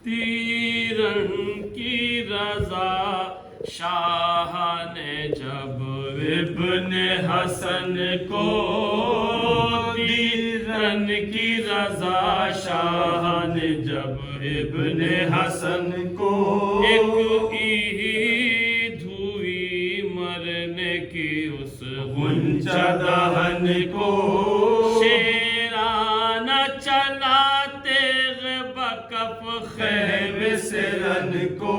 تیرن کی رضا شاہ نے جب ابن حسن کو تیرن کی رضا شاہ نے جب ابن حسن کو ایک عید ہوئی مرنے کی اس غنچہ دہن کو شیرانہ چلاتے بکف خیمے سے رن کو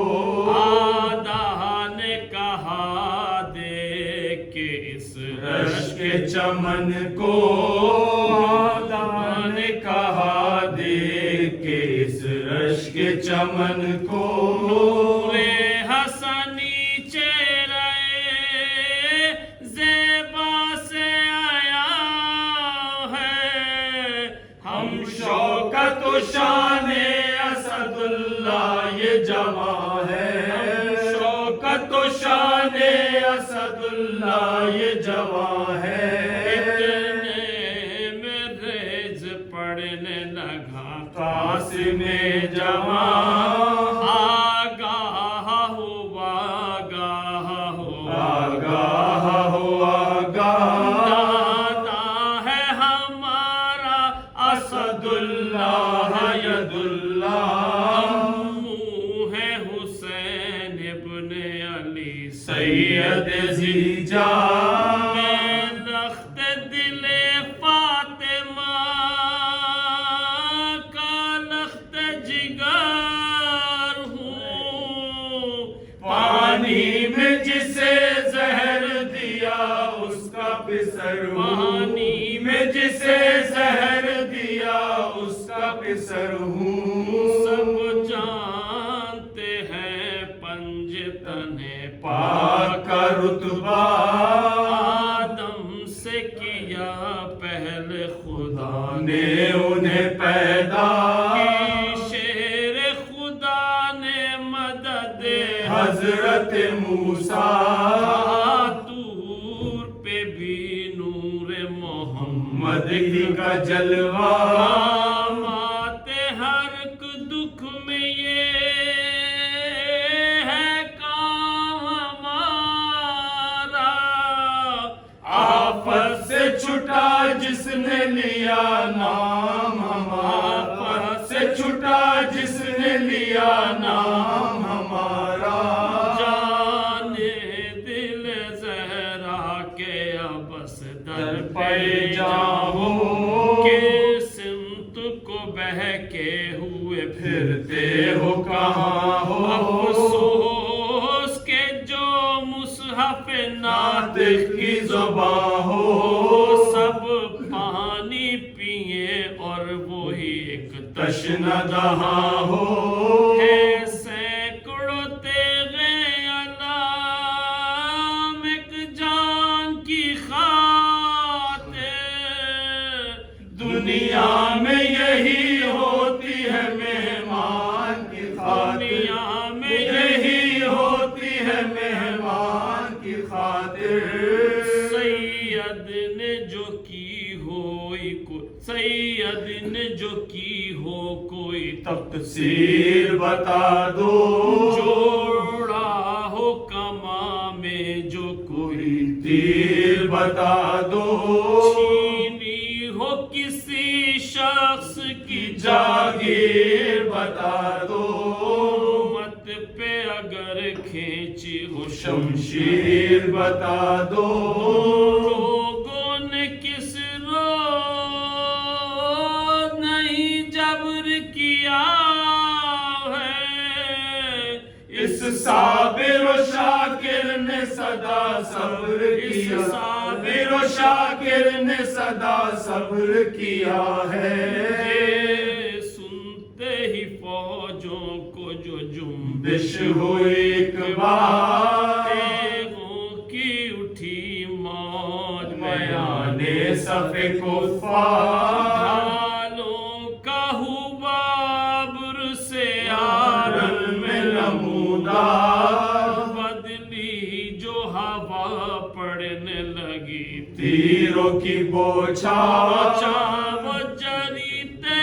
آدھا نے کہا دیکھ کے اس رشک چمن کو آدھا نے کہا دیکھ کے اس رشک چمن کو نور حسنی چہرے زیبا سے آیا ہے ہم شوکت و شان اسد اللہ یہ جمع ہے شوکت و شان اسد اللہ یہ جمع ہے اتنے میں ریز پڑھنے لگا قاسم جمع آگاہ ہوا آگاہ ہوا آگاہ ہوا دادا ہے ہمارا اسد اللہ ید اللہ امو ہے حسین ابن علی سید زیجان میں لخت دل فاطمہ کا لخت جگر ہوں پانی میں جسے زہر دیا اس کا پسر ہوں پانی میں جسے زہر دیا اس کا پسر ہوں سب جانتے ہیں پنجتن پاک کا رتبہ آدم سے کیا پہلے خدا نے انہیں پیدا شیر خدا نے مدد حضرت موسیٰ طور پہ بھی نور محمد کا جلوہ آتے ہر ایک دکھ میں یہ ہے کام ہمارا آفت سے چھٹا جس نے لیا نام ہمارا آفت سے چھٹا جس نے لیا نام ہمارا جانے دل زہرا کے ابس در پہ جاؤ کہ سمت کو بہکے ہوئے پھرتے ہو کہاں ہو افسوس کے جو مصحف ناطق کی زبان ہو سب پانی پیئے اور وہی ایک تشنہ دہاں ہو ہے سینکڑوں تیغے علام ایک جان کی خاطر دنیا میں یہی ہوتی ہے مہمان کی خاطر دنیا میں یہی ہوتی ہے مہمان کی خاطر سید نے جو کی ہوئی سید نے جو کی ہو کوئی تقصیر بتا دو جوڑا ہو کما میں جو کوئی تیر بتا دو چھینی ہو کسی شخص کی جاگیر بتا دو مت پہ اگر کھینچی ہو شمشیر بتا دو لوگوں نے کس روز نہیں جبر کیا ہے اس صابر و شاکر نے صدا صبر کیا صابر و شاکر نے صدا صبر کیا ہے سنتے ہی فوجوں کو جو جنبش ہوئی ایک بار تیغوں کی اٹھی موج میان صف کفار ڈھالوں کا حباب سے آرن میں نمودار بدلی جو ہوا پڑنے لگی تیروں کی بوچھا وہ جریتے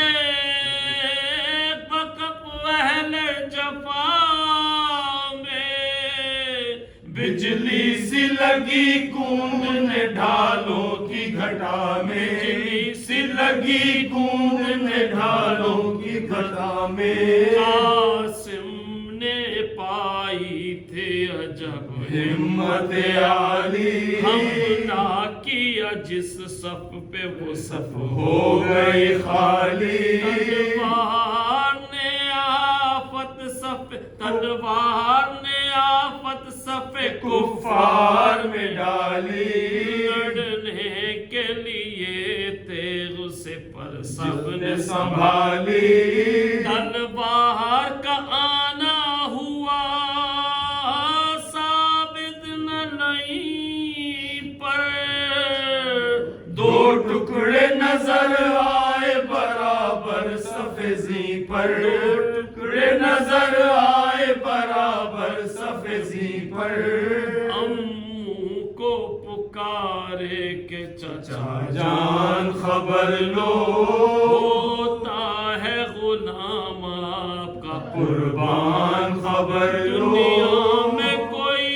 بکپ اہل لگی کوندنے ڈھالوں کی گھٹا میں، سی لگی کوندنے ڈھالوں کی گھٹا میں، قاسم نے پائی تھے عجب ہمت عالی، ہم نہ کیا جس صف پہ وہ صف ہو گئی خالی، تلوار نے آفت صف، تلوار نے آفت صف کفار میں ڈالی، لڑنے کے لیے تیغ سے پر سب نے سنبھالی، تلوار کا آنا ہوا ثابت نہ لئی پر، دو ٹکڑے نظر آئے برابر سفیزی پر، ٹکڑے نظر آئے برابر سفیزی پر، امو کو پکارے کہ چچا جان خبر لو، ہوتا ہے غلام آپ کا قربان خبر لو، دنیا میں کوئی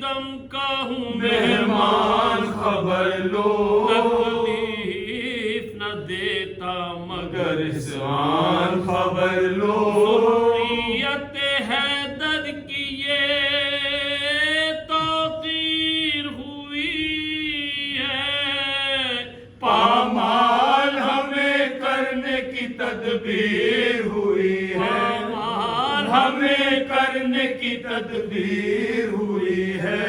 دم کا ہوں مہمان خبر لو، تکلیف نہ دیتا مگر اسوان خبر لو، ذریت حیدر کی یہ توقیر ہوئی ہے، پامال ہمیں کرنے کی تدبیر ہوئی ہے، پامال ہمیں کرنے کی تدبیر ہوئی ہے،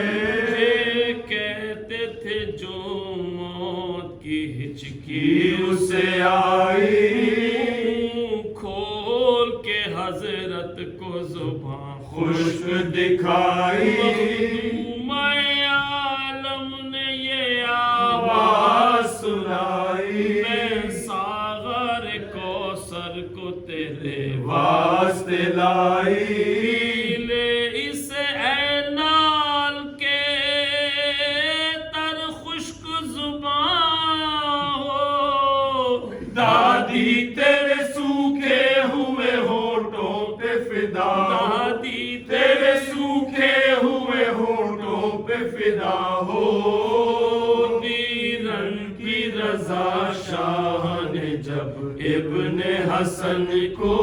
یہ کہتے تھے جو موت کی ہچکی اسے آئی، منہ کھول کے حضرت کو زبان خشک دکھائی، مخدوم عالم نے یہ آواز آواز سنائی، میں ساغر کوثر کو تیرے واسطے لائی، لے اس اے نال کے تر خشک زبان ہو، دادی تیرے سوکھے ہوئے ہونٹوں پہ فدا، دادی تیرے سوکھے ہوئے ہونٹوں پہ فدا ہو، بیرن کی رضا شاہ نے جب ابن حسن کو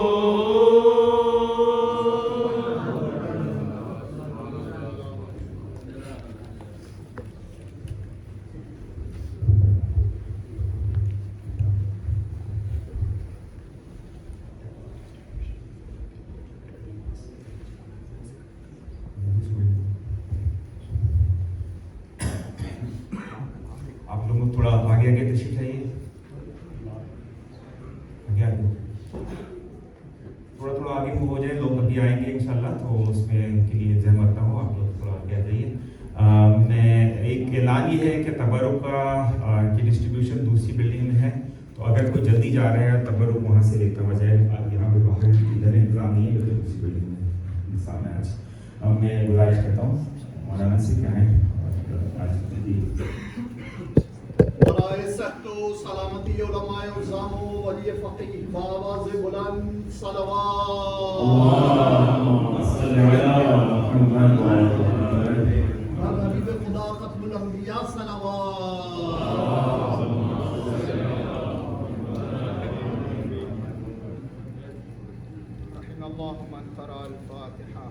آپ لوگ تھوڑا آگے آگے تشریف لائیے، آگے آگے تھوڑا آگے موو ہو جائے، لوگ ابھی آئیں گے انشاءاللہ، تو اس میں ان کے لیے ذہن رکھتا ہوں، آپ لوگ تھوڑا آگے آ جائیے۔ میں ایک اعلان یہ ہے کہ تبرک کی ڈسٹریبیوشن دوسری بلڈنگ میں ہے، تو اگر کوئی جلدی جا رہے ہیں تبرک وہاں سے لیتا ہوا جائے، یہاں پہ باہر ادھر انتظام نہیں ہے، لیکن دوسری بلڈنگ میں انتظام ہے آج۔ میں گزارش کرتا ہوں مولانا سے کیا ہے آج برائے صحت و سلامتی علماء الزام و ولی فقیہ بآواز بلند صلوات، حبیب خدا ختم الانبیاء صلوات، رحم اللہ من قرأ الفاتحہ۔